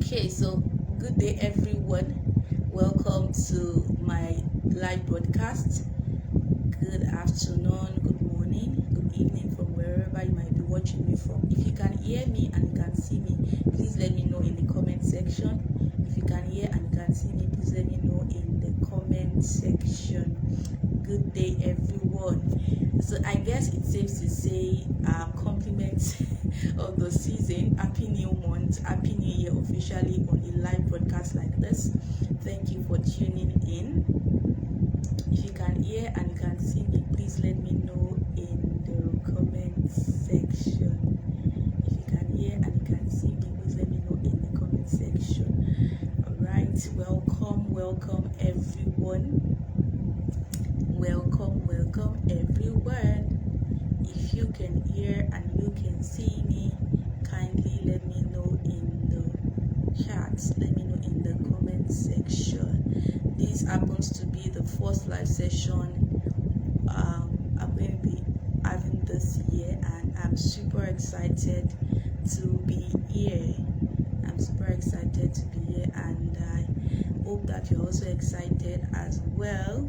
Okay, so good day everyone. Welcome to my live broadcast. Good afternoon, good morning, good evening from wherever you might be watching me from. If you can hear me and you can see me, please let me know in the comment section. If you can hear and you can see me, please let me know in the comment section. Good day everyone. So I guess it's safe to say compliments of the season. Happy new month, happy new year officially on a live broadcast like this. Thank you for tuning in. If you can hear and you can see me, please let me know in the comment section. If you can hear and you can see me, please let me know in the comment section. Alright, welcome everyone. Welcome everyone. If you can hear and you can see me, kindly let me know in the chat, let me know in the comment section. This happens to be the first live session I'm going to be having this year, and I'm super excited to be here. I'm super excited to be here, and I hope that you're also excited as well.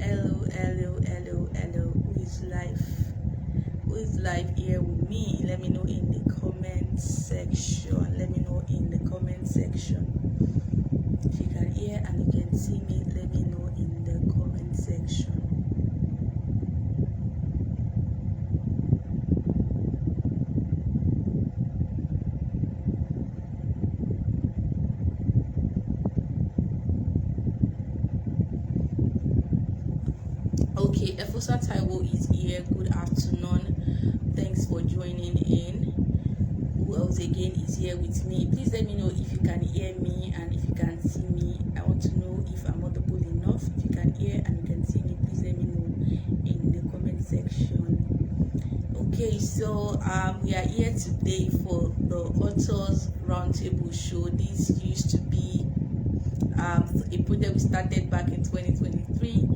Hello. Who is live here with me? Let me know in the comment section. Let me know in the comment section. If you can hear and you can see me, let me know in the comment section. Okay, Efosa Taiwo is here. Good afternoon. Thanks for joining in. Who else again is here with me? Please let me know if you can hear me and if you can see me. I want to know if I'm audible enough. If you can hear and you can see me, please let me know in the comment section. Okay, so we are here today for the Authors Roundtable show. This used to be a project we started back in 2023,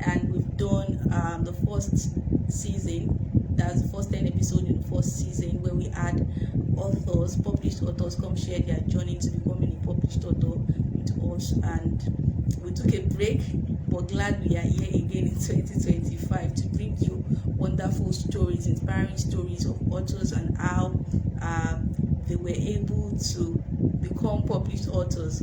and we've done the first season. That's the first 10 episodes in the first season, where we had published authors come share their journey to becoming a published author with us. And we took a break, but glad we are here again in 2025 to bring you wonderful stories, inspiring stories of authors and how they were able to become published authors,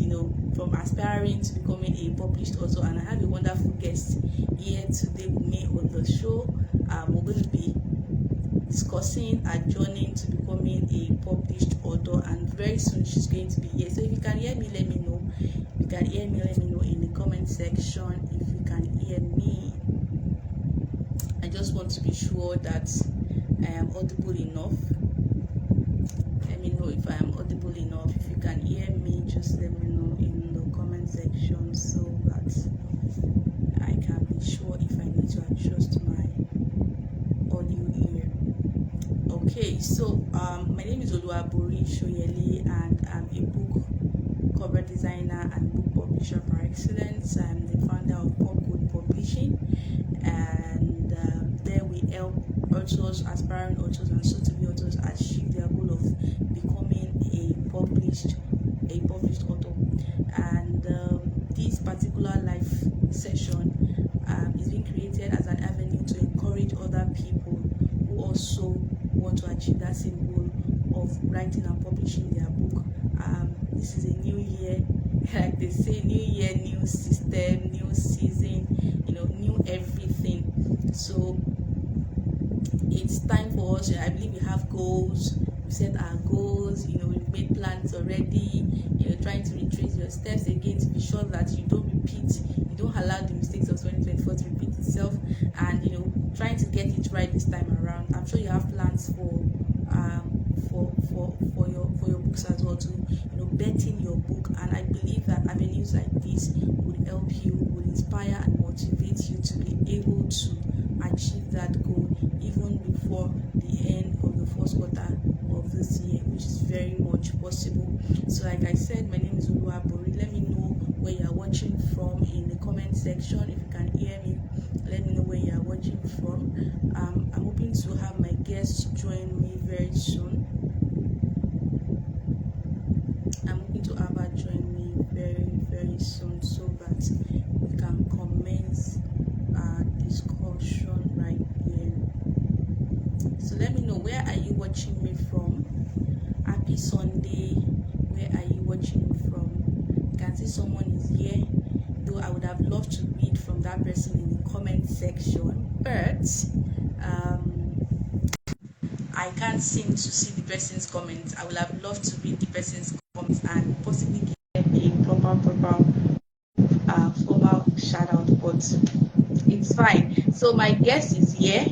from aspiring to becoming a published author. And I have a wonderful guest here today with me on the show. We're going to be discussing her journey to becoming a published author, and very soon she's going to be here. So if you can hear me, let me know. If you can hear me, let me know in the comment section. If you can hear me, I just want to be sure that I am audible enough. Let me know if I am audible enough. If you can hear me, just let me know in the comment section so that I can be sure if I need to adjust my audio here. Okay, so my name is Oluwabori Soyele, and I'm a book cover designer and book publisher par excellence. I'm the founder of PubCode Publishing, and there we help authors, aspiring authors, and soon-to-be authors achieve their goal of becoming a published author. And this particular live session is being created as an avenue to encourage other people who also want to achieve that same goal of writing and publishing their book. This is a new year, like they say, new year, new system, new season, new everything. So it's time for us. I believe we have goals. We set our goals. We've made plans already. Trying to retrace your steps again to be sure that you don't allow the mistakes of 2024 to repeat itself, and trying to get it right this time around. I'm sure you have plans for your books as well, to betting your book, and I believe that avenues like this would help you, would inspire and motivate you to be able to achieve that goal even before the end of the first quarter of this year, which is very much possible. So like I said, my name is Oluwabori. Let me know where you are watching from in the comment section. If you can hear me, let me know where you are watching from. I'm hoping to have my guests join me very soon. soon so that we can commence our discussion right here. So let me know, where are you watching me from? Happy Sunday. Where are you watching me from? You can see someone is here, though I would have loved to read from that person in the comment section, but I can't seem to see the person's comments. I would have loved to read the person's comments and possibly give them a proper formal shout out, but it's fine. So my guest is here.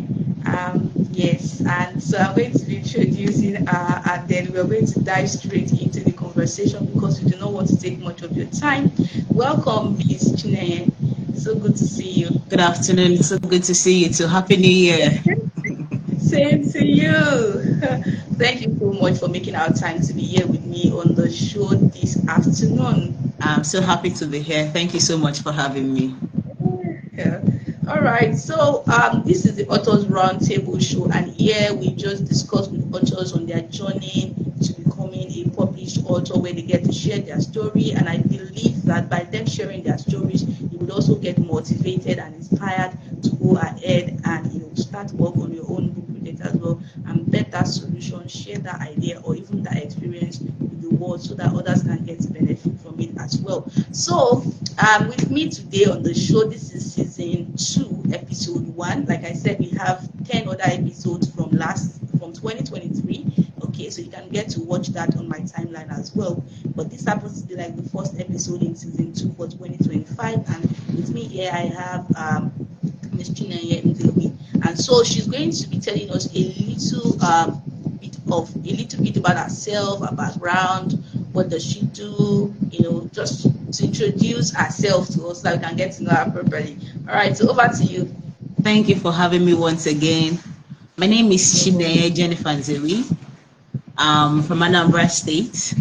Yes, and so I'm going to be introducing and then we're going to dive straight into the conversation because we do not want to take much of your time. Welcome, Miss Chinenye. So good to see you. Good afternoon. So good to see you too. Happy New Year. Same to you. Thank you so much for making our time to be here with me on the show this afternoon. I'm so happy to be here. Thank you so much for having me. Yeah. All right. So this is the Authors Roundtable show, and here we just discuss with authors on their journey to becoming a published author, where they get to share their story. And I believe that by them sharing their stories, you would also get motivated and inspired to go ahead and start work on your own book project as well, and bet that solution, share that idea or even that experience with the world so that others can get benefit from it as well. So with me today on the show, this is season 2, episode 1. Like I said, we have 10 other episodes from 2023. Okay, so you can get to watch that on my timeline as well. But this happens to be like the first episode in season 2 for 2025, and with me here I have Miss Chinenye Nzewi, and so she's going to be telling us a little bit about herself, her background, what does she do, just to introduce herself to us so that we can get to know her properly. All right, so over to you. Thank you for having me once again. My name is Chinenye Jennifer Nzewi. I'm from Anambra State.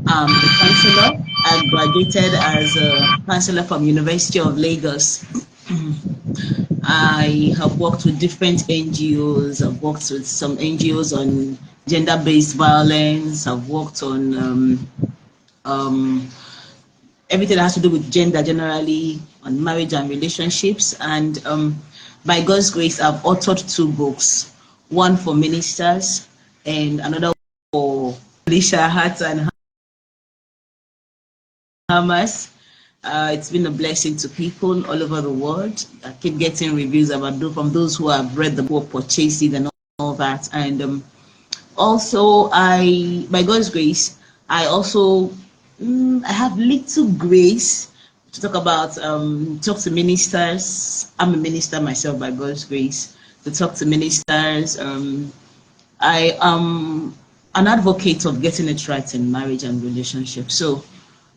I'm a counselor. I graduated as a counselor from University of Lagos. I have worked with different NGOs. I've worked with some NGOs on gender-based violence. I've worked on everything that has to do with gender generally, on marriage and relationships. And by God's grace, I've authored 2 books, one for ministers and another for Alicia Hats and Hamas. It's been a blessing to people all over the world. I keep getting reviews from those who have read the book, purchased it, and all that. And also, by God's grace, I also I have little grace to talk about talk to ministers. I'm a minister myself by God's grace. To talk to ministers. I am an advocate of getting it right in marriage and relationships. So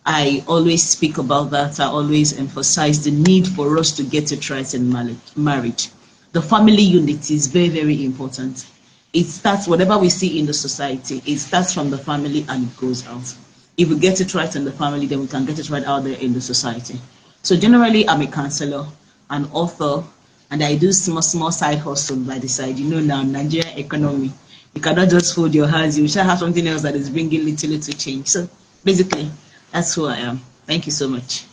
I always speak about that. I always emphasize the need for us to get it right in marriage. The family unit is very, very important. It starts, whatever we see in the society, it starts from the family and it goes out. If we get it right in the family, then we can get it right out there in the society. So generally, I'm a counselor, an author, and I do small side hustle by the side. Now, Nigerian economy, you cannot just fold your hands. You should have something else that is bringing little change. So basically, that's who I am. Thank you so much.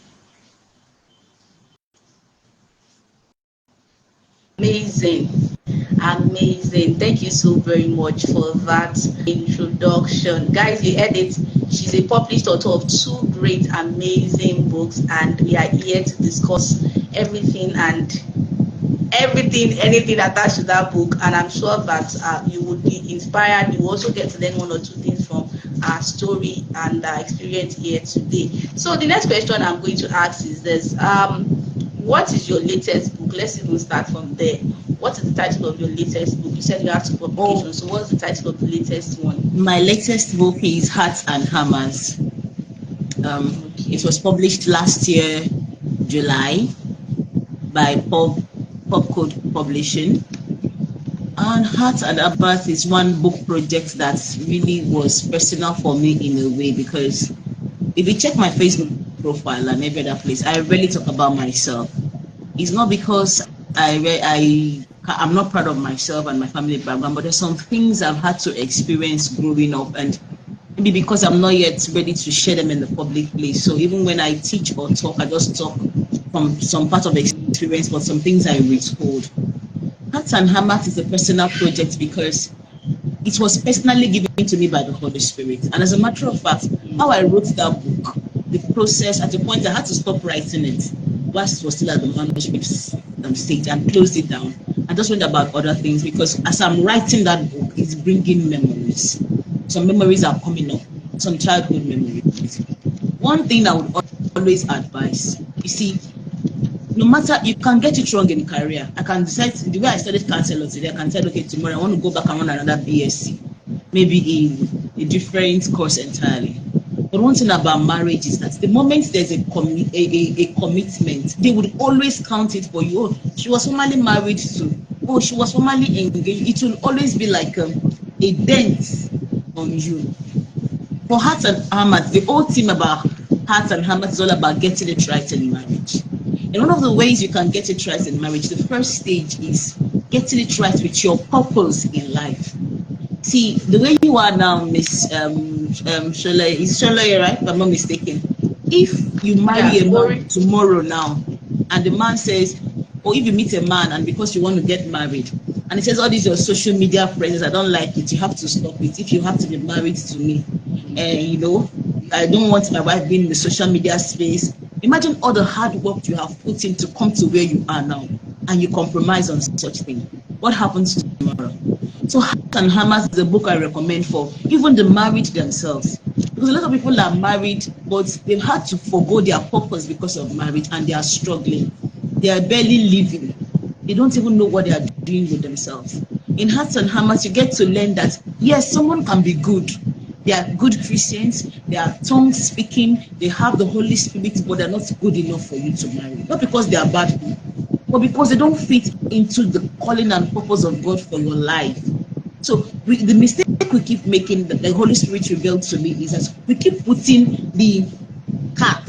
Amazing. Thank you so very much for that introduction. Guys, you heard it. She's a published author of 2 great, amazing books, and we are here to discuss anything attached to that book. And I'm sure that you would be inspired. You also get to learn 1 or 2 things from our story and our experience here today. So the next question I'm going to ask is this: what is your latest book? Let's even start from there. What is the title of your latest book? You said you have 2 publications, so what's the title of the latest one? My latest book is Hats and Hammers. It was published last year, July, by PubCode Publishing. And Hats and Hammers is one book project that really was personal for me in a way, because if you check my Facebook profile and every other place, I really talk about myself. It's not because I'm not proud of myself and my family background, but there's some things I've had to experience growing up, and maybe because I'm not yet ready to share them in the public place. So even when I teach or talk, I just talk from some part of experience, but some things I withhold. Hearts and Hammers is a personal project because it was personally given to me by the Holy Spirit. And as a matter of fact, how I wrote that book, the process, at a point I had to stop writing it whilst it was still at the manuscript stage and closed it down. I just went about other things because as I'm writing that book, it's bringing memories. Some memories are coming up, some childhood memories. One thing I would always advise, you see, no matter, you can get it wrong in career. I can decide, the way I studied counselor today, I can tell, okay, tomorrow I want to go back and run another BSc, maybe in a different course entirely. But one thing about marriage is that the moment there's a commitment, they would always count it for you. Oh, she was formerly married to, oh, she was formerly engaged. It will always be like a dent on you. For Hearts and Hammers, the whole theme about Hearts and Hammers is all about getting it right in marriage. And one of the ways you can get it right in marriage, the first stage is getting it right with your purpose in life. See, the way you are now, Miss Soyele, is Soyele, right? If I'm not mistaken. If you marry a man tomorrow now, and the man says, or if you meet a man and because you want to get married, and he says, all these your social media presence, I don't like it, you have to stop it. If you have to be married to me, you know, I don't want my wife being in the social media space. Imagine all the hard work you have put in to come to where you are now, and you compromise on such thing. What happens tomorrow? So Hearts and Hammers is a book I recommend for even the married themselves. Because a lot of people are married, but they've had to forgo their purpose because of marriage, and they are struggling. They are barely living. They don't even know what they are doing with themselves. In Hearts and Hammers, you get to learn that, yes, someone can be good. They are good Christians, they are tongue speaking, they have the Holy Spirit, but they're not good enough for you to marry. Not because they are bad people, but because they don't fit into the calling and purpose of God for your life. So the mistake we keep making, that the Holy Spirit revealed to me, is that we keep putting the cat,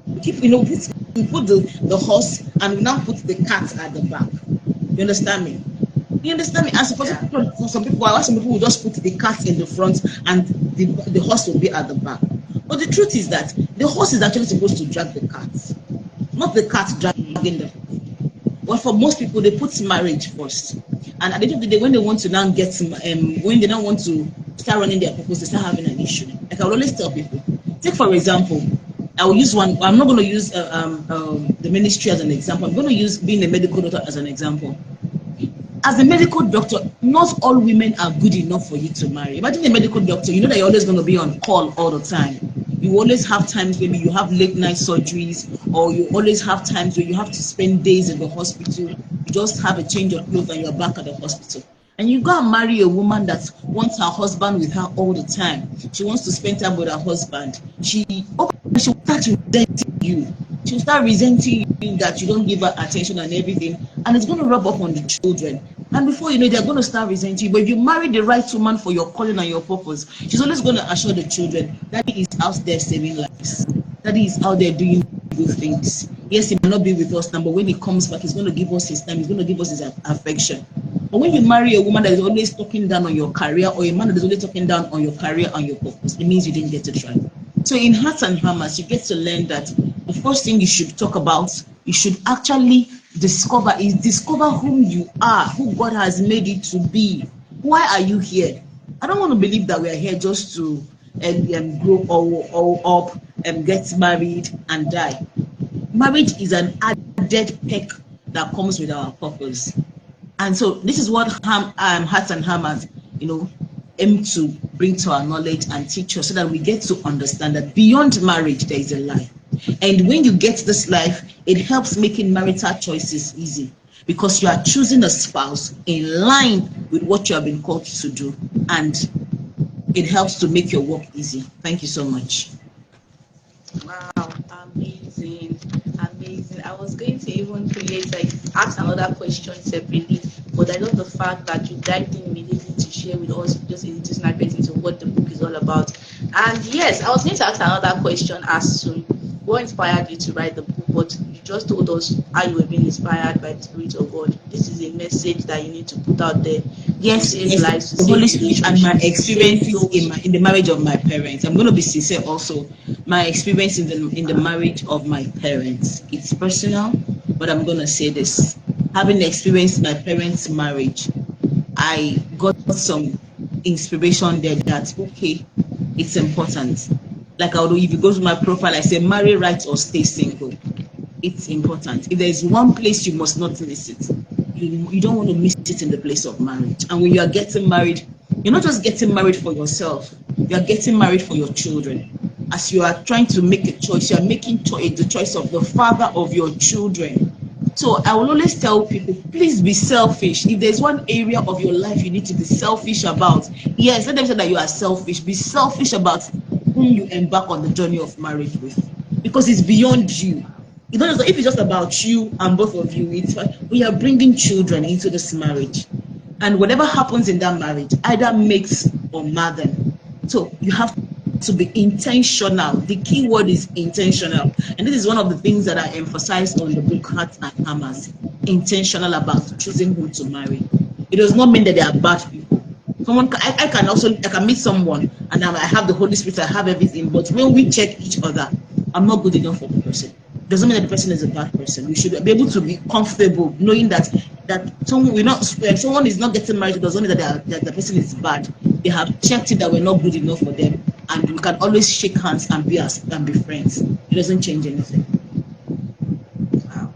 we keep, we put the horse and we now put the cat at the back. You understand me? You understand me? As opposed to some people will just put the cat in the front and the horse will be at the back. But the truth is that the horse is actually supposed to drag the cat, not the cat dragging them. But for most people, they put marriage first. And at the end of the day, when they want to now get, when they don't want to start running their purpose, they start having an issue. Like I will always tell people, take for example, I will use one. I'm not going to use the ministry as an example. I'm going to use being a medical doctor as an example. As a medical doctor, not all women are good enough for you to marry. Imagine a medical doctor, you know that you're always going to be on call all the time. You always have times maybe you have late night surgeries, or you always have times where you have to spend days in the hospital. You just have a change of clothes and you're back at the hospital. And you go and marry a woman that wants her husband with her all the time. She wants to spend time with her husband. She will start resenting you. She'll start resenting you that you don't give her attention and everything. And it's going to rub off on the children. And before you know, they're going to start resenting you. But if you marry the right woman for your calling and your purpose, she's always going to assure the children that he is out there saving lives. That he is out there doing good things. Yes, he may not be with us now, but when he comes back, he's going to give us his time. He's going to give us his affection. But when you marry a woman that is always talking down on your career, or a man that is always talking down on your career and your purpose, it means you didn't get it right. So in Hearts and Hammers, you get to learn that the first thing you should talk about, you should actually discover who you are, who God has made you to be. Why are you here? I don't want to believe that we are here just to grow all up and get married and die. Marriage is an added perk that comes with our purpose. And so this is what Hearts and Hammers, aim to bring to our knowledge and teach us, so that we get to understand that beyond marriage there is a life. And when you get this life, it helps making marital choices easy, because you are choosing a spouse in line with what you have been called to do, and it helps to make your work easy. Thank you so much. Wow, amazing. I was going to even ask another question separately, but I love the fact that you dived in immediately to share with us just a little snippet into what the book is all about. And yes, I was going to ask another question as to what inspired you to write the book, but just told us how you were being inspired by the Spirit of God. This is a message that you need to put out there. Yes, to save lives, to the save Holy Spirit and my relationships, to save experiences in the marriage of my parents. I'm going to be sincere also. My experience in the marriage of my parents. It's personal, but I'm going to say this. Having experienced my parents' marriage, I got some inspiration there that, okay, it's important. Like if you go to my profile, I say marry right or stay single. It's important. If there's one place you must not miss it, you don't want to miss it in the place of marriage. And when you are getting married, you're not just getting married for yourself, you are getting married for your children. As you are trying to make a choice, you are making the choice of the father of your children. So I will always tell people, please be selfish. If there's one area of your life you need to be selfish about, yes, let them say that you are selfish. Be selfish about whom you embark on the journey of marriage with, because it's beyond you. It's not just, if it's just about you and both of you, it's we are bringing children into this marriage, and whatever happens in that marriage either makes or mar them. So you have to be intentional. The key word is intentional, and this is one of the things that I emphasize on the book Hearts and Hammers. Intentional about choosing who to marry. It does not mean that they are bad people. I can meet someone and I have the Holy Spirit, I have everything, but when we check each other, I'm not good enough for the person. Doesn't mean that the person is a bad person. We should be able to be comfortable knowing that someone is not getting married. It doesn't mean that the person is bad. They have checked it that we're not good enough for them, and we can always shake hands and be friends. It doesn't change anything. Wow.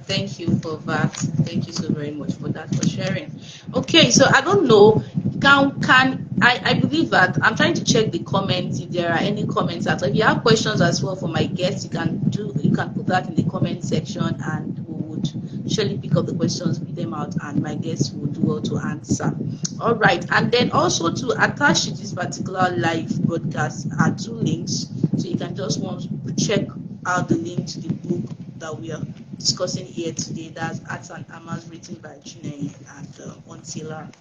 Thank you for that. Thank you so very much for that, for sharing. Okay, so I don't know. I believe that I'm trying to check the comments if there are any comments. So if you have questions as well for my guests, you can put that in the comment section, and we would surely pick up the questions, read them out, and my guests will do well to answer. All right, and then also to attach to this particular live broadcast are 2 links, so you can just want to check out the link to the book that we are discussing here today. That's Hearts and Hammers, written by Chinenye and Soyele.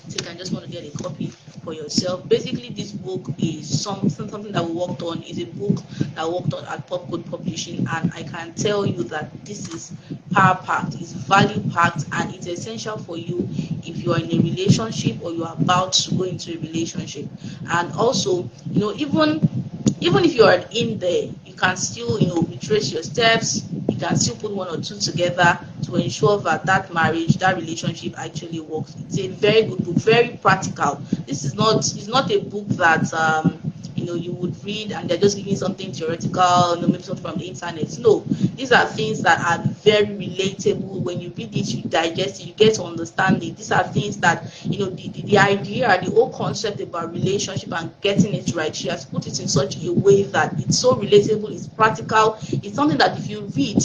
So you can just want to get a copy for yourself. Basically, this book is something that we worked on. Is a book that we worked on at PubCode Publishing, and I can tell you that this is power packed, it's value packed, and it's essential for you if you are in a relationship or you are about to go into a relationship. And also, even if you are in there, you can still retrace your steps. You can still put 1 or 2 together to ensure that marriage, that relationship actually works. It's a very good book, very practical. This is not a book that you would read and they're just giving something theoretical, maybe something from the internet. No, these are things that are very relatable. When you read it, you digest it, you get to understand it. These are things that the idea, the whole concept about relationship and getting it right, she has put it in such a way that it's so relatable, it's practical. It's something that if you read,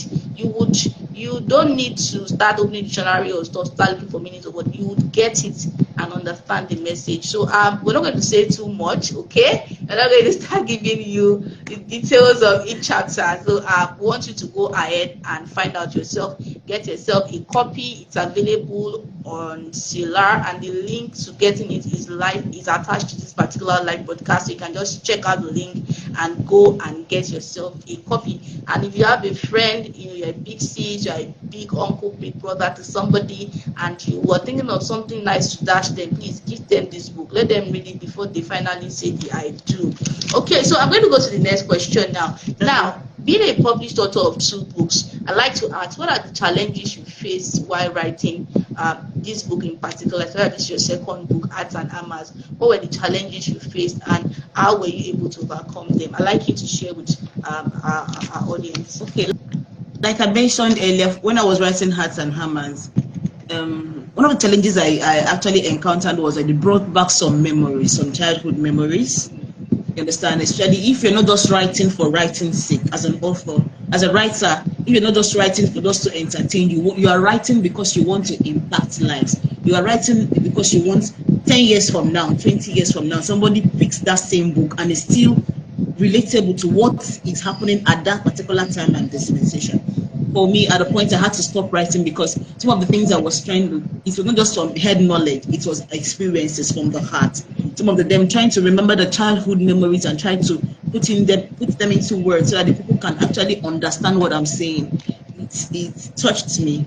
you don't need to start opening dictionary or start looking for meanings of what you would get it and understand the message. So we're not going to say too much, okay? We're not going to start giving you the details of each chapter. So we want you to go ahead and find out yourself. Get yourself a copy. It's available on Soyele, and the link to getting it is attached to this particular live broadcast. So you can just check out the link and go and get yourself a copy. And if you have a friend, you're a big sis, you're a big uncle, big brother to somebody, and you were thinking of something nice to dash them, please give them this book. Let them read it before they finally say the I do. Okay, so I'm going to go to the next question now. Now, being a published author of 2 books, I'd like to ask, what are the challenges you faced while writing this book in particular? So this is your second book, Hearts and Hammers. What were the challenges you faced, and how were you able to overcome them? I'd like you to share with our audience. Okay, like I mentioned earlier, when I was writing Hearts and Hammers, one of the challenges I actually encountered was that it brought back some memories, some childhood memories. You understand? Especially if you're not just writing for writing's sake, as an author, as a writer, if you're not just writing for just to entertain you, you are writing because you want to impact lives. You are writing because you want 10 years from now, 20 years from now, somebody picks that same book and is still relatable to what is happening at that particular time and dispensation. For me, at a point, I had to stop writing because some of the things I was trying to, it was not just from head knowledge, it was experiences from the heart. Some of them trying to remember the childhood memories and trying to put them into words so that the people can actually understand what I'm saying. It touched me,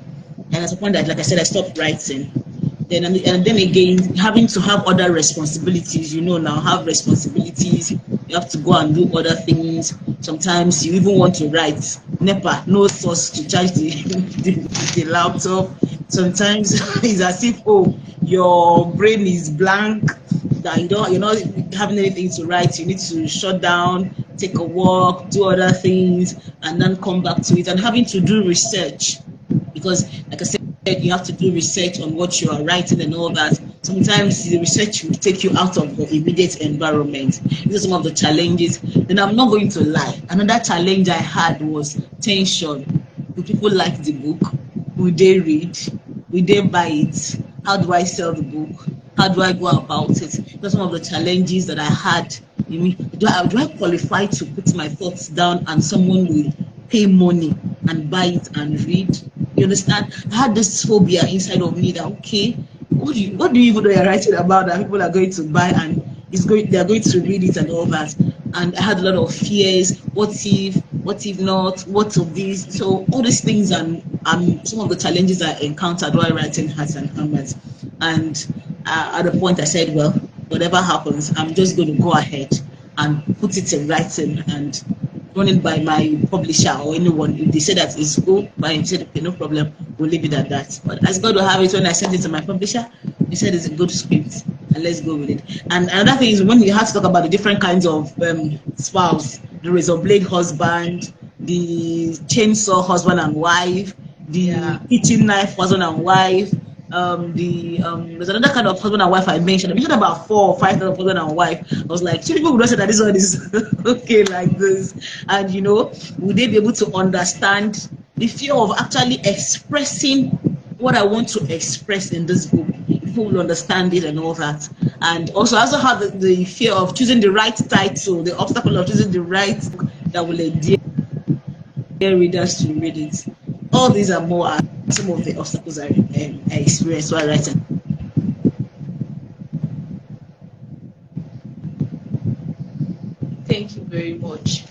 and at a point that, like I said, I stopped writing. Then again, having to have other responsibilities, now have responsibilities. You have to go and do other things. Sometimes you even want to write. NEPA, no source to charge the laptop. Sometimes it's as if, your brain is blank, that you're not having anything to write. You need to shut down, take a walk, do other things, and then come back to it. And having to do research, because, like I said, you have to do research on what you are writing and all that. Sometimes the research will take you out of the immediate environment. These are some of the challenges. Then I'm not going to lie. Another challenge I had was tension. Do people like the book? Will they read? Will they buy it? How do I sell the book? How do I go about it? Those are some of the challenges that I had. Do I qualify to put my thoughts down and someone will pay money and buy it and read? You understand? I had this phobia inside of me that, okay, what do you even know you're writing about that people are going to buy and they're going to read it and all that? And I had a lot of fears. What if not? What of this? So all these things and some of the challenges I encountered while writing Hearts and Hammers. And at the point I said, well, whatever happens, I'm just going to go ahead and put it in writing and run it by my publisher or anyone. If they say that it's good, but he said, okay, no problem, we'll leave it at that. But as God will have it, when I sent it to my publisher, he said it's a good script and let's go with it. And another thing is when you have to talk about the different kinds of spouse, the razor blade husband, the chainsaw husband and wife, the kitchen knife husband and wife, there's another kind of husband and wife I mentioned about 4 or 5 kind of husband and wife. I was like, two people would not say that this one is okay like this. And would they be able to understand the fear of actually expressing what I want to express in this book? People will understand it and all that. And also I also have the fear of choosing the right title, the obstacle of choosing the right book that will endear readers to read it. All these are more some of the obstacles I experienced while writing. Thank you very much.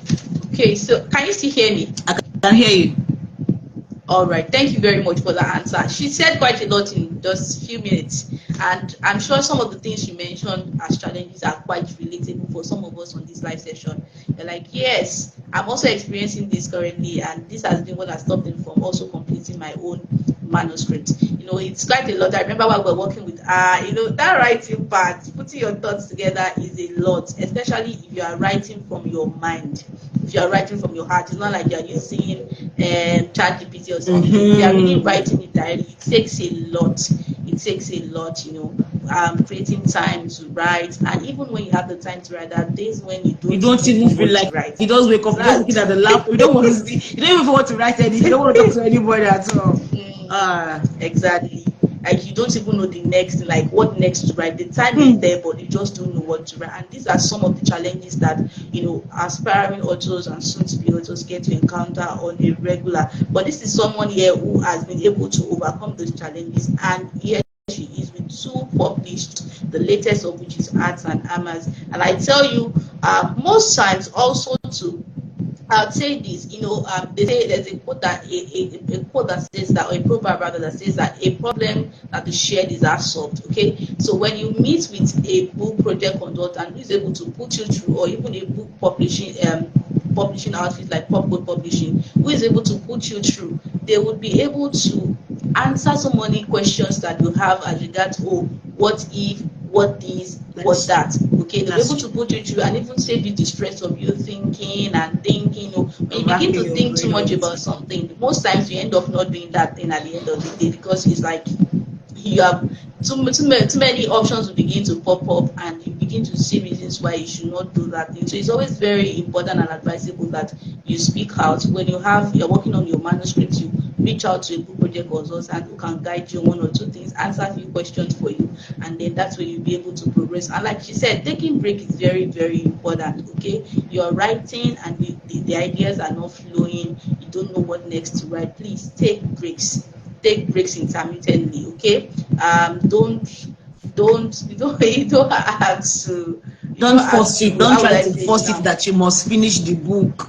Okay, so can you still hear me? I can hear you. All right, thank you very much for that answer. She said quite a lot in just a few minutes, and I'm sure some of the things she mentioned as challenges are quite relatable for some of us on this live session. They're like, yes, I'm also experiencing this currently, and this has been what has stopped me from also completing my own manuscript. It's quite a lot. I remember while we were working with that writing part, putting your thoughts together is a lot, especially if you are writing from your mind. If you are writing from your heart, it's not like you are using ChatGPT or something. If you are really writing it directly, it takes a lot. Creating time to write, and even when you have the time to write, there are days when you don't even feel like write. You just wake up, just looking at the laptop. You don't want to see. You don't even want to write anything. You don't want to talk to anybody at all. Exactly. Like you don't even know the next, like what next to write. The time is there, but you just don't know what to write. And these are some of the challenges that aspiring authors and soon-to-be authors get to encounter on a regular. But this is someone here who has been able to overcome those challenges, and here she is with 2 published, the latest of which is Hearts and Hammers. And I tell you, most times also to I'll say this, they say there's a quote that a quote that says that, or a proverb rather, that says that a problem that is shared is half solved. Okay, so when you meet with a book project consultant who is able to put you through, or even a book publishing outfit like PubCode Publishing, who is able to put you through, they would be able to answer so many questions that you have as regards, what if, what this, what that. Okay, they'll be able to put you through and even save you the stress of you thinking. When you begin to think too much about something, most times you end up not doing that thing at the end of the day, because it's like you have too many options will begin to pop up, and you begin to see reasons why you should not do that thing. So it's always very important and advisable that you speak out. When you're working on your manuscript, you reach out to a book project consultant who can guide you on 1 or 2 things, answer a few questions for you, and then that's where you'll be able to progress. And like she said, taking break is very, very important. Okay, you're writing and the ideas are not flowing, you don't know what next to write. Please take breaks intermittently. Okay, you don't have to Don't force ask it. you, Don't how would try I to say it force now? it that you must finish the book.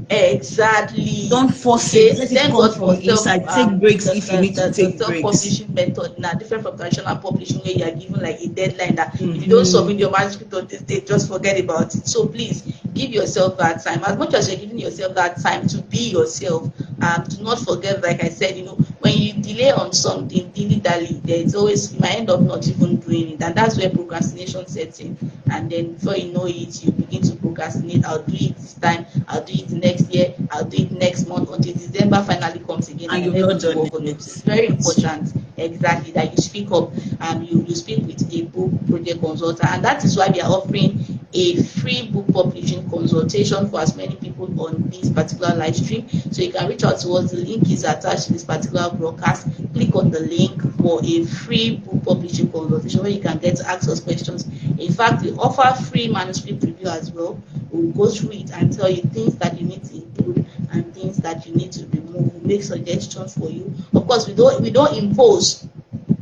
Exactly. Don't force Okay, it. Let it thank come God from for inside. Take breaks if you need to the take breaks. self-publishing method now, different from traditional publishing where you are given like a deadline that if you don't Mm-hmm. submit your manuscript on this day, just forget about it. So please give yourself that time. As much as you're giving yourself that time to be yourself, do not forget, like I said, when you delay on something, dilly-dally, there's always, you might end up not even doing it. And that's where procrastination sets in. And then before you know it, you begin to procrastinate. I'll do it this time, I'll do it next year, I'll do it next month, until December finally comes again And and you've you're able not to done work on it. So it's very it. important, exactly, that you speak up and you speak with a book project consultant. And that is why we are offering a free book publishing consultation for as many people on this particular live stream. So you can reach out to us. The link is attached to this particular broadcast. Click on the link for a free book publishing consultation where you can get to ask us questions. In fact, we offer free manuscript review as well. We'll go through it and tell you things that you need to include and things that you need to remove. We'll make suggestions for you. Of course, we don't impose.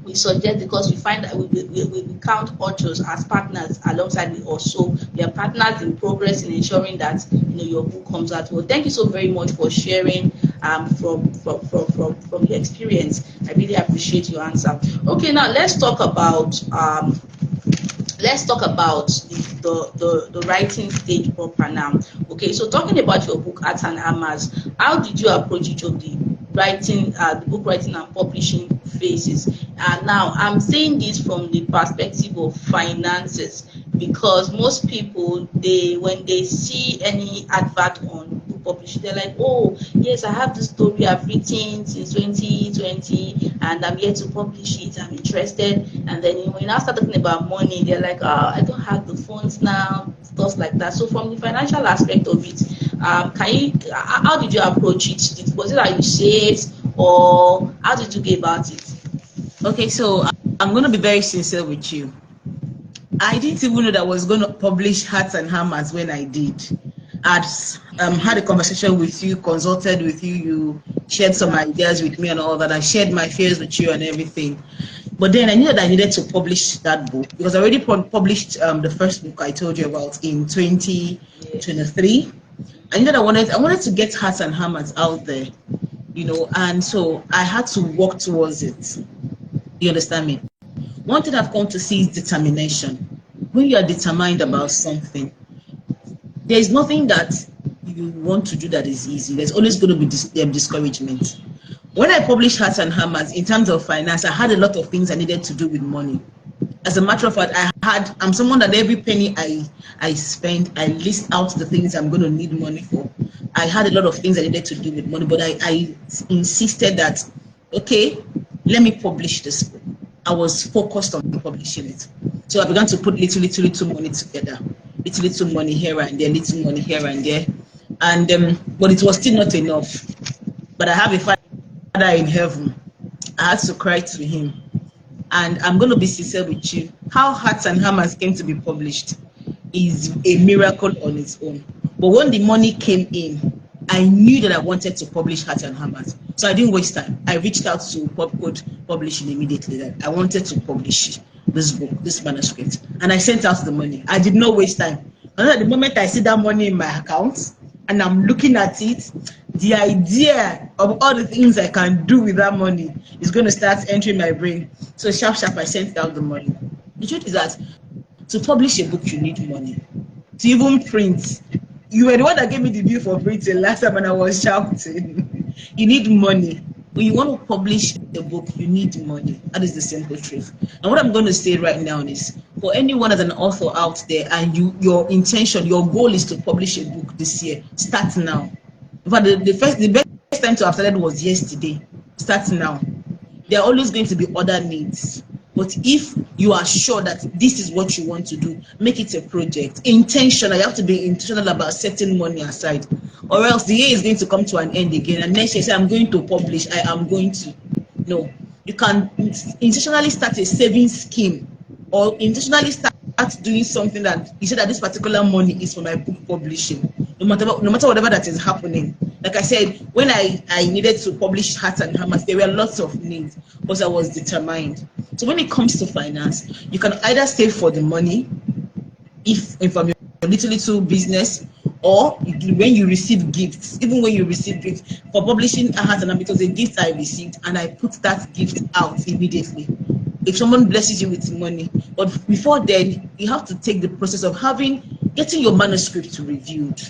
We suggest, because we find that we count authors as partners alongside with us. So we are partners in progress in ensuring that your book comes out well. Thank you so very much for sharing from your experience. I really appreciate your answer. Okay, now let's talk about the writing stage proper now. Okay, so talking about your book Arts and Amas, how did you approach each of the book writing and publishing phases? And now I'm saying this from the perspective of finances, because most people, when they see any advert on book publishing, they're like, oh yes, I have this story I've written since 2020 and I'm here to publish it, I'm interested. And then when you now start talking about money, they're like, oh, I don't have the funds now, stuff like that. So from the financial aspect of it, how did you approach it? Was it that you saved, or how did you go about it? Okay, so I'm going to be very sincere with you. I didn't even know that I was going to publish Hearts and Hammers when I did. I'd had a conversation with you, consulted with you, you shared some ideas with me and all that. I shared my fears with you and everything. But then I knew that I needed to publish that book because I already published the first book I told you about in 2023. I knew that I wanted to get Hearts and Hammers out there, and so I had to work towards it. You understand me? One thing I've come to see is determination. When you are determined about something, there is nothing that you want to do that is easy. There's always going to be discouragement. When I published Hearts and Hammers, in terms of finance, I had a lot of things I needed to do with money. As a matter of fact, I'm someone that every penny I spend, I list out the things I'm going to need money for. I had a lot of things I needed to do with money, but I insisted that, okay, let me publish this book. I was focused on publishing it. So I began to put little money together. Little money here and there, little money here and there. And but it was still not enough. But I have a Father in heaven. I had to cry to him. And I'm going to be sincere with you. How Hearts and Hammers came to be published is a miracle on its own. But when the money came in, I knew that I wanted to publish Hearts and Hammers. So I didn't waste time. I reached out to PubCode Publishing immediately that I wanted to publish this book, this manuscript. And I sent out the money. I did not waste time. And at the moment I see that money in my account and I'm looking at it, the idea of all the things I can do with that money is going to start entering my brain. So sharp, I sent out the money. The truth is that to publish a book, you need money. To even print, you were the one that gave me the bill for printing last time and I was shouting. You need money. When you want to publish a book, you need money. That is the simple truth. And what I'm going to say right now is, for anyone as an author out there and your intention, your goal is to publish a book this year, start now. But the best time to have started was yesterday. Start now. There are always going to be other needs. But if you are sure that this is what you want to do, make it a project. Intentional. You have to be intentional about setting money aside. Or else the year is going to come to an end again. And next year, say, I'm going to publish. I am going to. No. You can intentionally start a savings scheme or intentionally start doing something that you say that this particular money is for my book publishing. No matter whatever that is happening. Like I said, when I needed to publish Hearts and Hammers, there were lots of needs, but I was determined. So when it comes to finance, you can either save for the money if from your little business, or when you receive gifts. Even when you receive gifts for publishing, I had an, because a gift I received and I put that gift out immediately. If someone blesses you with money, but before then, you have to take the process of getting your manuscript reviewed.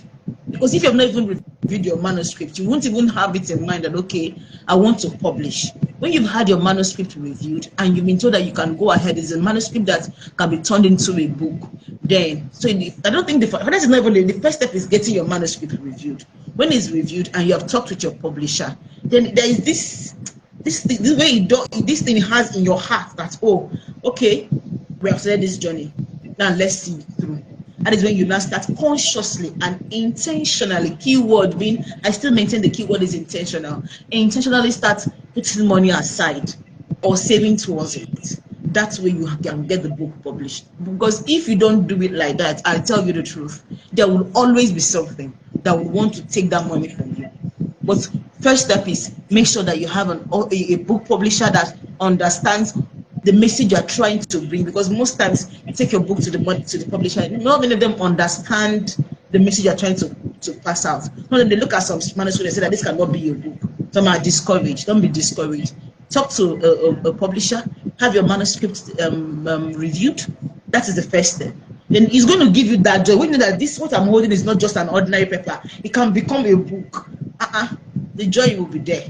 Because if you have not even reviewed your manuscript, you won't even have it in mind that, okay, I want to publish. When you've had your manuscript reviewed and you've been told that you can go ahead, it's a manuscript that can be turned into a book. Then, so I don't think the first step is getting your manuscript reviewed. When it's reviewed and you have talked with your publisher, then there is this way this thing has in your heart that, oh, okay, we have started this journey. Now let's see it through. That is when you now start consciously and intentionally, keyword being, I still maintain the keyword is intentional, intentionally start putting money aside or saving towards it. That's where you can get the book published. Because if you don't do it like that, I'll tell you the truth, there will always be something that will want to take that money from you. But first step is make sure that you have a book publisher that understands the message you're trying to bring, because most times you take your book to the publisher, not many of them understand the message you're trying to pass out. When they look at some manuscripts, they say that this cannot be your book. Some are discouraged. Don't be discouraged. Talk to a publisher, have your manuscript reviewed. That is the first step. Then he's going to give you that joy. When you know that this, what I'm holding, is not just an ordinary paper, it can become a book. The joy will be there.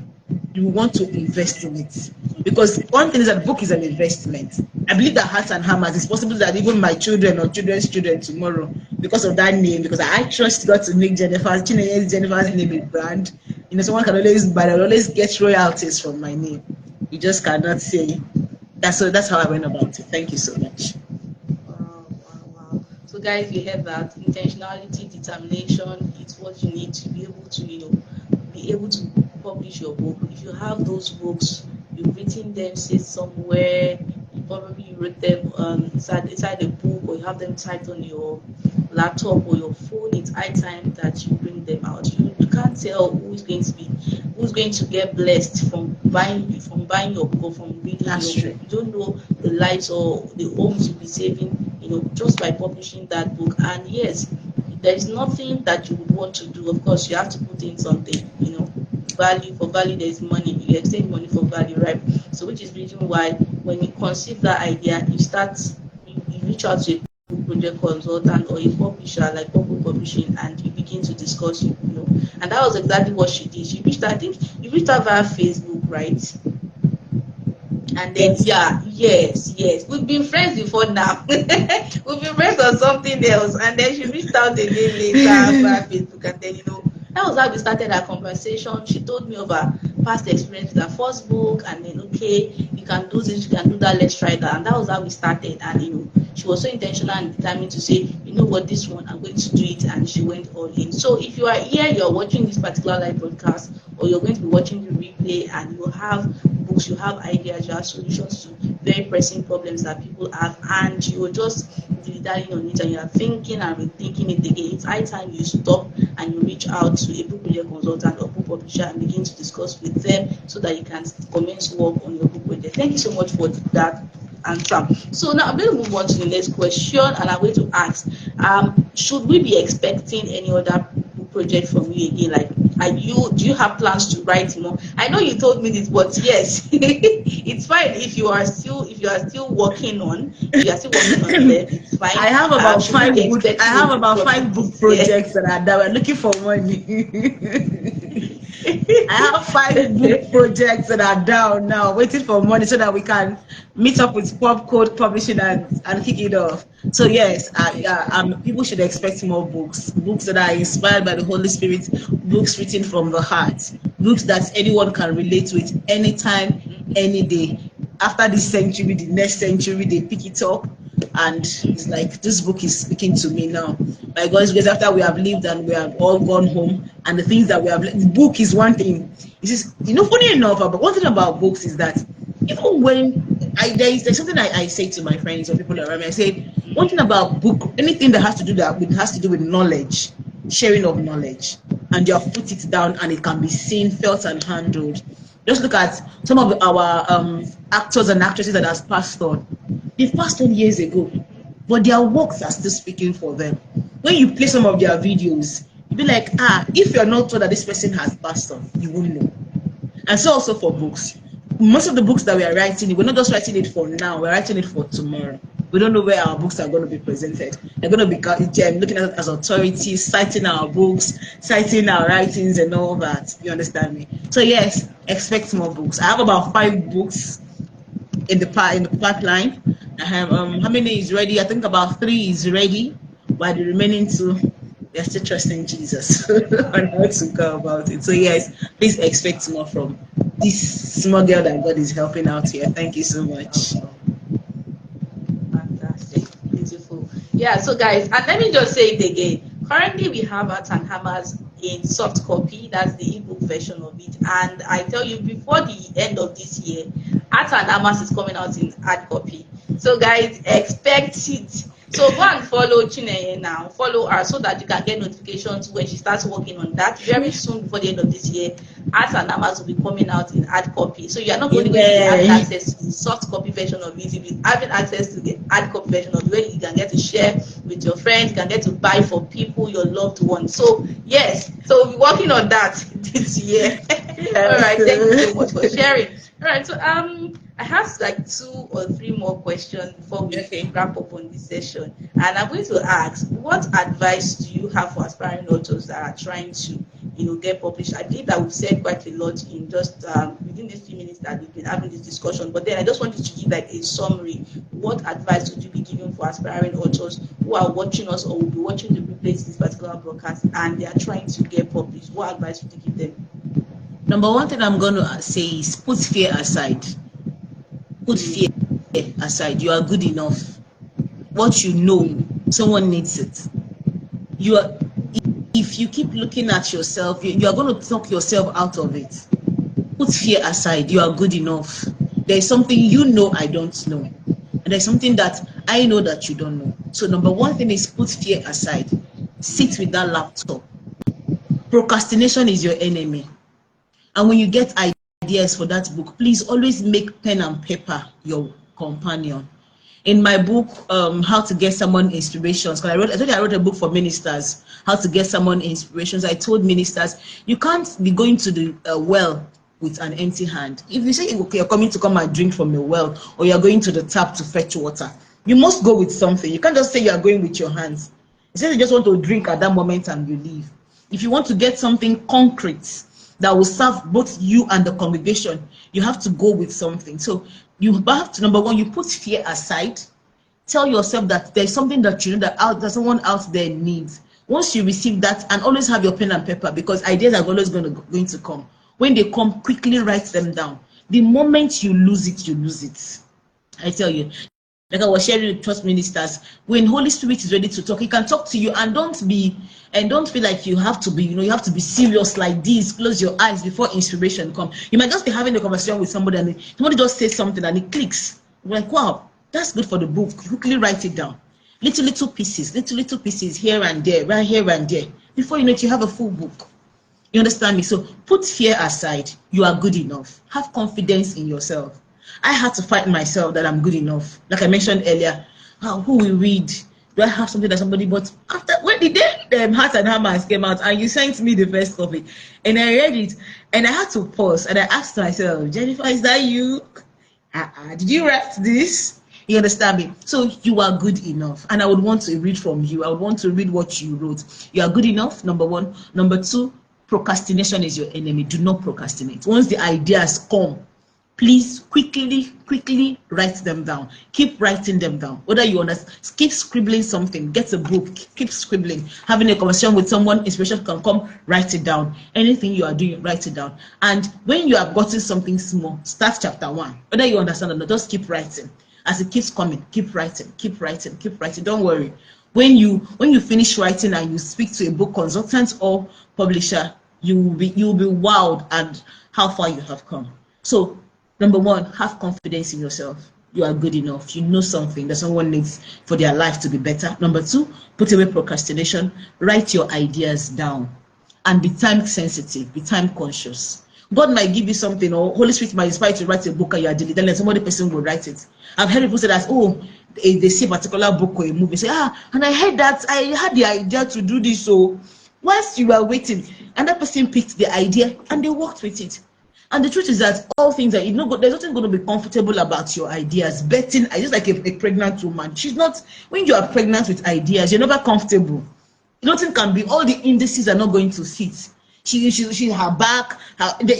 You want to invest in it, because one thing is that book is an investment. I believe that Hearts and Hammers, it's possible that even my children or children's children tomorrow, because of that name, because I trust God to make Jennifer's name a brand. You know, someone can always buy, they'll always get royalties from my name. You just cannot say. That's how I went about it. Thank you so much. Wow. So guys, you have that intentionality, determination. It's what you need to be able to, be able to publish your book. If you have those books, you've written them, say somewhere, you probably wrote them inside a book, or you have them typed on your laptop or your phone, it's high time that you bring them out. You can't tell who's going to get blessed from buying your book or from reading your book. You don't know the lives or the homes you'll be saving, just by publishing that book. And yes, there is nothing that you would want to do. Of course, you have to put in something, value. For value, there is money. You exchange money for value, right? So which is the reason why when you conceive that idea, you reach out to a book project consultant or a publisher like PubCode Publishing, and you begin to discuss, and that was exactly what she did. She reached out via Facebook, right? And then yes, we've been friends before now. We've been friends on something else, and then she reached out again later via Facebook, and then that was how we started our conversation. She told me of her past experience with her first book, and then, okay, you can do this, you can do that, let's try that. And that was how we started. And she was so intentional and determined to say, what, this one, I'm going to do it, and she went all in. So if you are here, you're watching this particular live broadcast, or you're going to be watching the replay, and you have books, you have ideas, you have solutions to very pressing problems that people have, and you're just dilly-dallying on it, and you're thinking and rethinking it again, it's high time you stop and you reach out to a book project consultant or book publisher and begin to discuss with them so that you can commence work on your book project. Thank you so much for that answer. So now I'm going to move on to the next question, and I'm going to ask, should we be expecting any other book project from you again? Like, do you have plans to write more? I know you told me this, but yes, it's fine if you are still working on them, it's fine. I have about five book projects that we're looking for money. I have 5 book projects that are down now, waiting for money so that we can meet up with PubCode Publishing and kick it off. So yes, people should expect more books that are inspired by the Holy Spirit, books written from the heart, books that anyone can relate with anytime, any day. After this century, the next century, they pick it up, and it's like, this book is speaking to me now. By God's grace, after we have lived and we have all gone home, and the things that we have, the book is one thing. It's just, funny enough, but one thing about books is that even when there's something I say to my friends or people around me, I say, one thing about book, anything that has to do with knowledge, sharing of knowledge, and you have put it down and it can be seen, felt, and handled. Just look at some of our actors and actresses that has passed on. They've passed on years ago. but their works are still speaking for them. When you play some of their videos, you'll be like, if you're not told that this person has passed on, you won't know. And so also for books. Most of the books that we are writing, we're not just writing it for now, we're writing it for tomorrow. We don't know where our books are going to be presented. They're going to be looking at it as authorities, citing our books, citing our writings and all that. You understand me? So yes, expect more books. I have about 5 books in the pipeline. I have how many is ready? I think about 3 is ready, while the remaining 2, they're still trusting Jesus on how to go about it. So yes, please expect more from this small girl that God is helping out here. Thank you so much. Fantastic, beautiful. Yeah, so guys, and let me just say it again. Currently, we have Arts and Hammers in soft copy. That's the ebook version of it. And I tell you, before the end of this year, Arts and Hammers is coming out in hard copy. So guys, expect it. So go and follow Chinenye now. Follow her so that you can get notifications when she starts working on that. Very soon, before the end of this year, Arts and Hammers will be coming out in hard copy. So you are not only going to be having access to the soft copy version of it, you'll be having access to the hard copy version of it, where you can get to share with your friends, you can get to buy for people, your loved ones. So yes, so we'll be working on that this year. All right, thank you so much for sharing. All right, so I have like 2 or 3 more questions before we wrap up on this session, and I'm going to ask, what advice do you have for aspiring authors that are trying to, get published? I believe that we've said quite a lot in just within these few minutes that we've been having this discussion, but then I just wanted to give like a summary. What advice would you be giving for aspiring authors who are watching us or will be watching the replays of this particular broadcast and they are trying to get published? What advice would you give them? Number 1 thing I'm going to say is put fear aside. Put fear aside. You are good enough. What you know, someone needs it. If you keep looking at yourself, you are going to talk yourself out of it. Put fear aside. You are good enough. There's something you know I don't know. And there's something that I know that you don't know. So number 1 thing is put fear aside. Sit with that laptop. Procrastination is your enemy. And when you get ideas for that book, please always make pen and paper your companion. In my book, How to Get Someone Inspirations, because I wrote a book for ministers, How to Get Someone Inspirations. I told ministers, you can't be going to the well with an empty hand. If you say, okay, you're coming to come and drink from a well, or you're going to the tap to fetch water, you must go with something. You can't just say you're going with your hands. You say you just want to drink at that moment and you leave. If you want to get something concrete that will serve both you and the congregation, you have to go with something. So you have to, number 1, you put fear aside. Tell yourself that there's something that you know that someone out there needs. Once you receive that, and always have your pen and paper, because ideas are always going to come. When they come, quickly write them down. The moment you lose it, you lose it. I tell you. Like I was sharing with trust ministers, when Holy Spirit is ready to talk, he can talk to you, and don't feel like you have to be, you have to be serious like this. Close your eyes before inspiration comes. You might just be having a conversation with somebody, and somebody just says something, and it clicks. You're like, wow, that's good for the book. Quickly write it down. Little pieces here and there, right here and there. Before you know it, you have a full book. You understand me? So put fear aside. You are good enough. Have confidence in yourself. I had to fight myself that I'm good enough. Like I mentioned earlier, who will read? Do I have something that somebody bought? After when the day Heart and Hammers came out and you sent me the first copy, and I read it, and I had to pause and I asked myself, Jennifer, is that you? Did you write this? You understand me? So you are good enough, and I would want to read from you. I would want to read what you wrote. You are good enough, number 1. Number 2, procrastination is your enemy. Do not procrastinate. Once the ideas come, please quickly write them down. Keep writing them down. Whether you understand, keep scribbling something, get a book, keep scribbling. Having a conversation with someone, inspiration can come, write it down. Anything you are doing, write it down. And when you have gotten something small, start chapter 1. Whether you understand or not, just keep writing. As it keeps coming, keep writing. Don't worry. When you finish writing and you speak to a book consultant or publisher, you'll be wowed at how far you have come. So number 1, have confidence in yourself. You are good enough. You know something that someone needs for their life to be better. Number 2, put away procrastination. Write your ideas down and be time sensitive, be time conscious. God might give you something, or Holy Spirit might inspire you to write a book and you are deleted, then somebody person will write it. I've heard people say that, oh, they see a particular book or a movie, say, and I heard that, I had the idea to do this. So whilst you were waiting, another person picked the idea and they worked with it. And the truth is that all things are, there's nothing going to be comfortable about your ideas. Betting, just like a pregnant woman, she's not, when you are pregnant with ideas, you're never comfortable. Nothing can be, all the indices are not going to fit. She her back,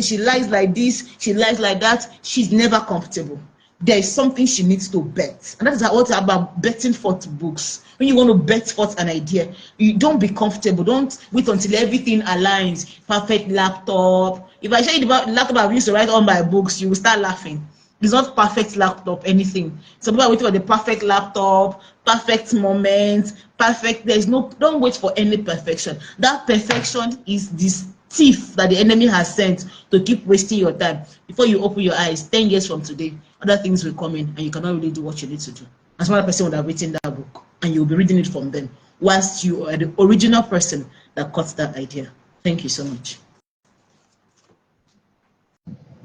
she lies like this, she lies like that. She's never comfortable. There is something she needs to bet, and that is what about betting forth books. When you want to bet forth an idea, you don't be comfortable. Don't wait until everything aligns. Perfect laptop. If I show you the laptop I used to write all my books, you will start laughing. It's not perfect laptop, anything. Some people are waiting for the perfect laptop, perfect moment, perfect. Don't wait for any perfection. That perfection is this thief that the enemy has sent to keep wasting your time. Before you open your eyes, 10 years from today, other things will come in and you cannot really do what you need to do. As one person would have written that book and you'll be reading it from them, whilst you are the original person that caught that idea. Thank you so much.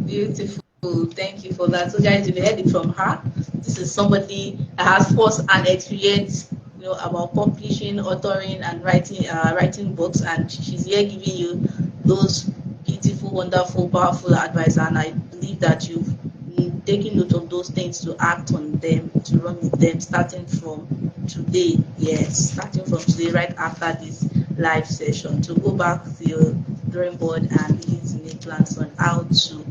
Beautiful. Thank you for that. So guys, you heard it from her. This is somebody that has first-hand experience, about publishing, authoring, and writing books, and she's here giving you those beautiful, wonderful, powerful advice. And I believe that you've taken note of those things to act on them, to run with them, starting from today. Yes, starting from today, right after this live session, to go back to your drawing board and begin to make plans on how to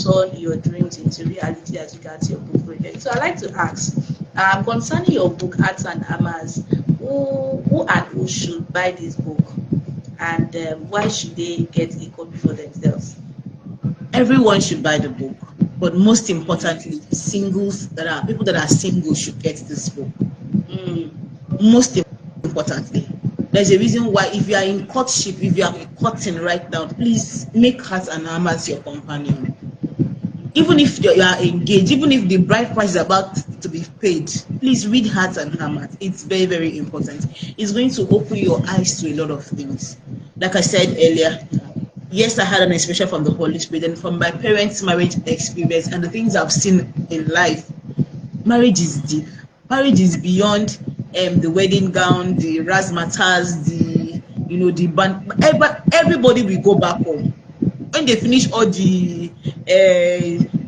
turn your dreams into reality as you get your book project. So I'd like to ask, concerning your book, Arts and Amas, who and who should buy this book, and why should they get a copy for themselves? Everyone should buy the book, but most importantly, people that are single should get this book. Most importantly, there's a reason why, if you are in courtship, if you are courting right now, please make Hearts and Hammers your companion. Even if you are engaged, even if the bride price is about to be paid, please read Hearts and Hammers. It's very, very important. It's going to open your eyes to a lot of things. Like I said earlier, yes, I had an inspiration from the Holy Spirit and from my parents' marriage experience and the things I've seen in life. Marriage is deep. Marriage is beyond the wedding gown, the razzmatazz, the band. Everybody will go back home. When they finish all the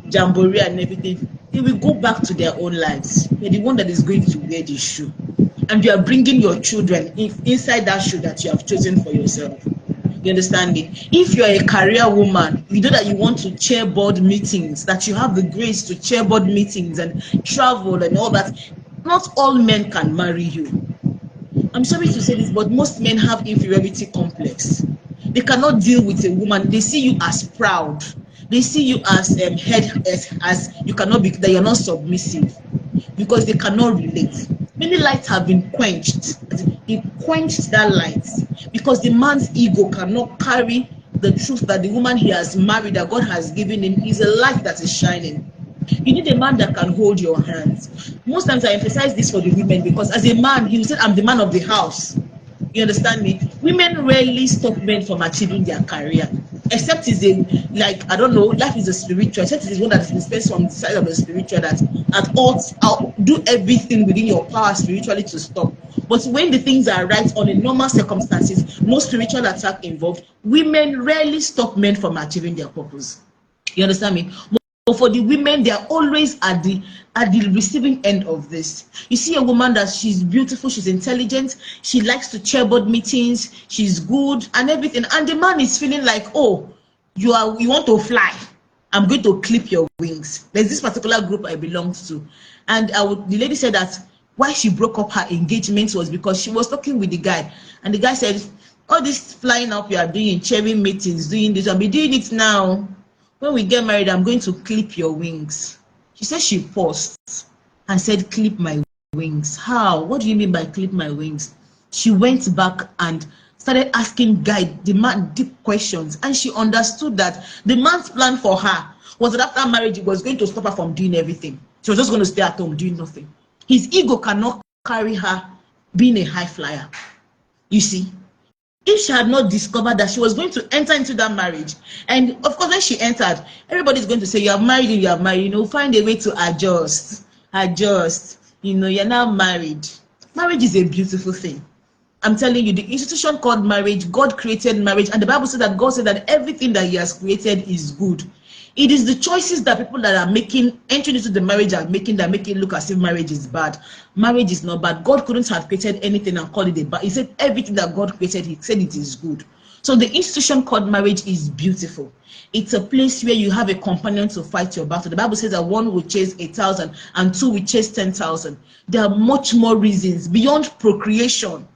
jamboree and everything, they will go back to their own lives. You're the one that is going to wear the shoe. And you are bringing your children inside that shoe that you have chosen for yourself. You understand me? If you're a career woman, you know that you want to chair board meetings, that you have the grace to chair board meetings and travel and all that. Not all men can marry you. I'm sorry to say this, but most men have inferiority complex. They cannot deal with a woman. They see you as proud. They see you as as you cannot be, that you're not submissive, because they cannot relate. Many lights have been quenched. They quenched that light because the man's ego cannot carry the truth that the woman he has married, that God has given him, is a light that is shining. You need a man that can hold your hands. Most times I emphasize this for the women, because as a man, he will say, I'm the man of the house. You understand me? Women rarely stop men from achieving their career, except it's life is a spiritual, except it is one that is dispensed from the side of the spiritual, that at all do everything within your power spiritually to stop. But when the things are right, on a normal circumstances, no spiritual attack involved, women rarely stop men from achieving their purpose. You understand me? But for the women, they are always at the receiving end of this. You see a woman that she's beautiful, she's intelligent, she likes to chair board meetings, she's good and everything, and the man is feeling like, oh, you want to fly, I'm going to clip your wings. There's this particular group I belonged to, and the lady said that why she broke up her engagement was because she was talking with the guy, and the guy said, all this flying up you are doing, chairing meetings, doing this, I'll be doing it now. When we get married, I'm going to clip your wings. She said she paused and said, clip my wings. How? What do you mean by clip my wings? She went back and started asking the man deep questions, and she understood that the man's plan for her was that after marriage, he was going to stop her from doing everything. She was just going to stay at home doing nothing. His ego cannot carry her being a high flyer. You see? If she had not discovered that she was going to enter into that marriage, and of course when she entered, everybody's going to say you are married and you are married, find a way to adjust, you're now married. Marriage is a beautiful thing. I'm telling you, the institution called marriage, God created marriage, and the Bible said that God said that everything that He has created is good. It is the choices that people that are making, entering into the marriage are making, that make it look as if marriage is bad. Marriage is not bad. God couldn't have created anything and call it a bad. He said everything that God created, He said it is good. So the institution called marriage is beautiful. It's a place where you have a companion to fight your battle. The Bible says that one will chase 1,000 and two will chase 10,000. There are much more reasons beyond procreation.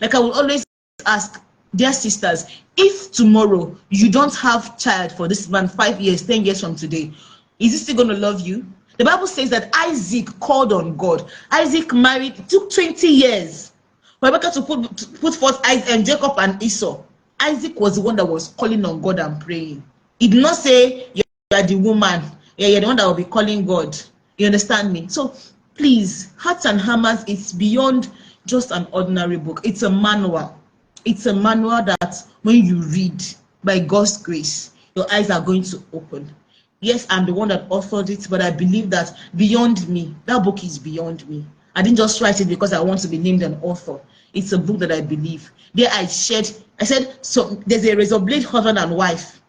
Like I will always ask, dear sisters, if tomorrow you don't have child for this man 5 years, 10 years from today, is he still going to love you? The Bible says that Isaac called on God. Isaac married, it took 20 years for Rebecca to put forth Isaac and Jacob and Esau. Isaac was the one that was calling on God and praying. He did not say, you are the woman, you're the one that will be calling God. You understand me? So please, Hearts and Hammers, it's beyond just an ordinary book. It's a manual. It's a manual that when you read, by God's grace, your eyes are going to open. Yes, I'm the one that authored it, but I believe that beyond me, that book is beyond me. I didn't just write it because I want to be named an author. It's a book that I believe. There I said, so there's a razor blade husband and wife.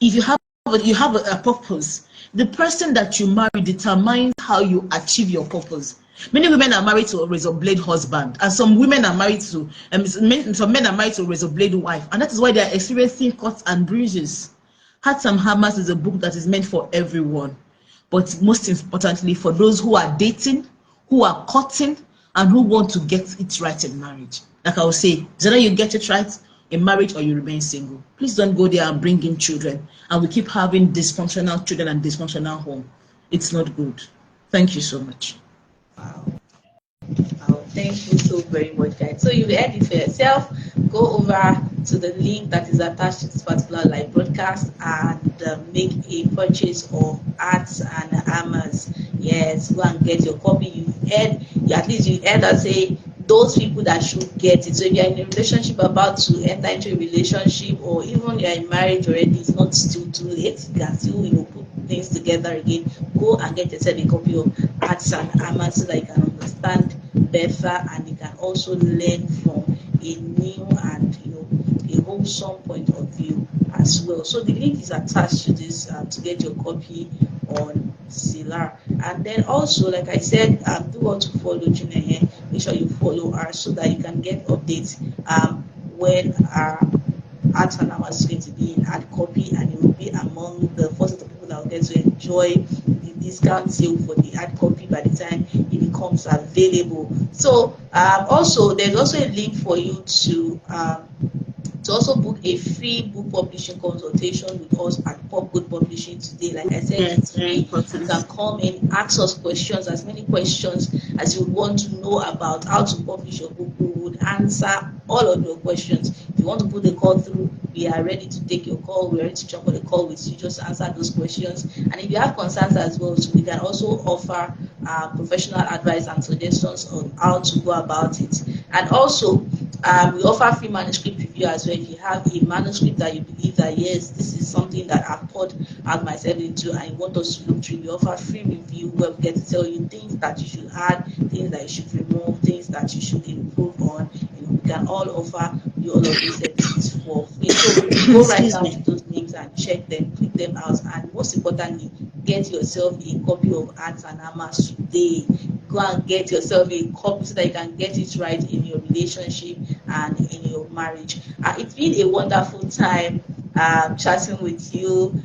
If you have a purpose, the person that you marry determines how you achieve your purpose. Many women are married to a razor blade husband, and some women are married to, some men are married to a razor blade wife, and that is why they are experiencing cuts and bruises. Hearts and Hammers is a book that is meant for everyone, but most importantly for those who are dating, who are courting, and who want to get it right in marriage. Like I will say, is either you get it right in marriage or you remain single. Please don't go there and bring in children, and we keep having dysfunctional children and dysfunctional home. It's not good. Thank you so much. Wow. Wow, thank you so very much, guys. So you heard it for yourself. Go over to the link that is attached to this particular live broadcast and make a purchase of Hearts and Hammers. Yes, go and get your copy. At least you heard us say those people that should get it. So if you're in a relationship, about to enter into a relationship, or even you're in marriage already, it's not still too late. You can still put things together again. Go and get yourself a copy of Hearts and Hammers so that you can understand better, and you can also learn from a new and a wholesome point of view as well. So the link is attached to this to get your copy on Sila. And then also, like I said, do want to follow Chinenye. Make sure you follow her so that you can get updates when our Hearts and Hammers is going to be in hard copy, and you will be among the first of the people that will get to enjoy the discount sale for the hard copy by the time it becomes available. So also there's also a link for you to also book a free book publishing consultation with us at PubCode Publishing today. Like I said, it's free. You can come in, ask us questions, as many questions as you want to know about how to publish your book. We would answer all of your questions. If you want to put the call through, we are ready to take your call. We're ready to jump on the call with you, just answer those questions. And if you have concerns as well, so we can also offer professional advice and suggestions on how to go about it. And also, we offer free manuscript review as well. If you have a manuscript that you believe that, yes, this is something that I've poured out myself into and you want us to look through, we offer free review where we get to tell you things that you should add, things that you should remove, things that you should improve on. We can all offer you all of these services for free. So go right now to those links and check them, click them out, and most importantly, get yourself a copy of Hearts and Hammers today. Go and get yourself a copy so that you can get it right in your relationship and in your marriage. It's been a wonderful time chatting with you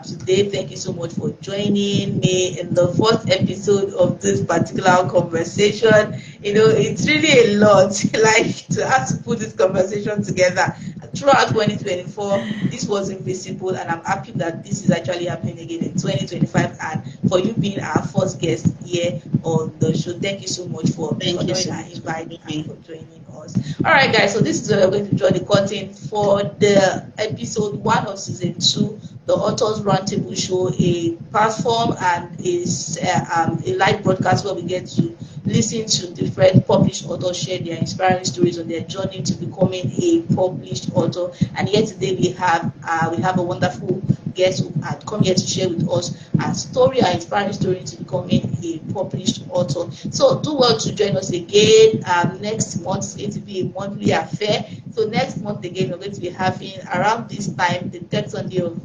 today. Thank you so much for joining me in the first episode of this particular conversation. It's really a lot, like, to have to put this conversation together. Throughout 2024, this was invisible, and I'm happy that this is actually happening again in 2025. And for you being our first guest here on the show, thank you so much for honoring our invite and for joining us. All right, guys. So this is where we're going to draw the curtain for the episode 1 of season 2 the Authors Roundtable Show, a platform and is a live broadcast where we get to listen to different published authors share their inspiring stories on their journey to becoming a published author. And here today we have a wonderful guest who had come here to share with us a story, an inspiring story to becoming a published author. So do well to join us again. Next month is going to be a monthly affair. So next month again, we're going to be having around this time, the third Sunday of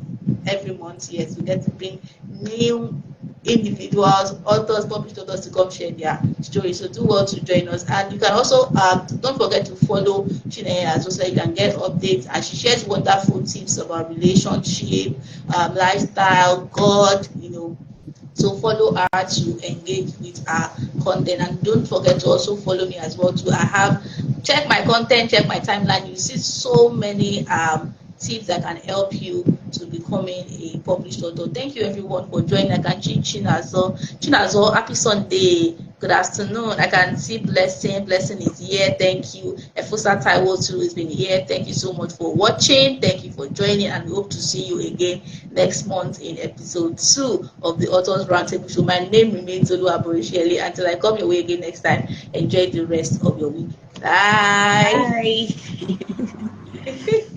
every month. Yes, we get to bring new individuals, authors, published authors to come share their stories. So do well to join us. And you can also don't forget to follow Chinenye as well, so you can get updates. And she shares wonderful tips about relationship, lifestyle, God, so follow her to engage with her content. And don't forget to also follow me as well too. Check my content, check my timeline. You see so many tips that can help you to becoming a published author. Thank you everyone for joining. I can see Chinazo, happy Sunday. Good afternoon. I can see Blessing is here. Thank you. Efosa Taiwo too has been here. Thank you so much for watching. Thank you for joining, and we hope to see you again next month in episode 2 of the Authors Roundtable Show. My name remains Oluwabori. Until I come your way again next time, enjoy the rest of your week. Bye. Bye.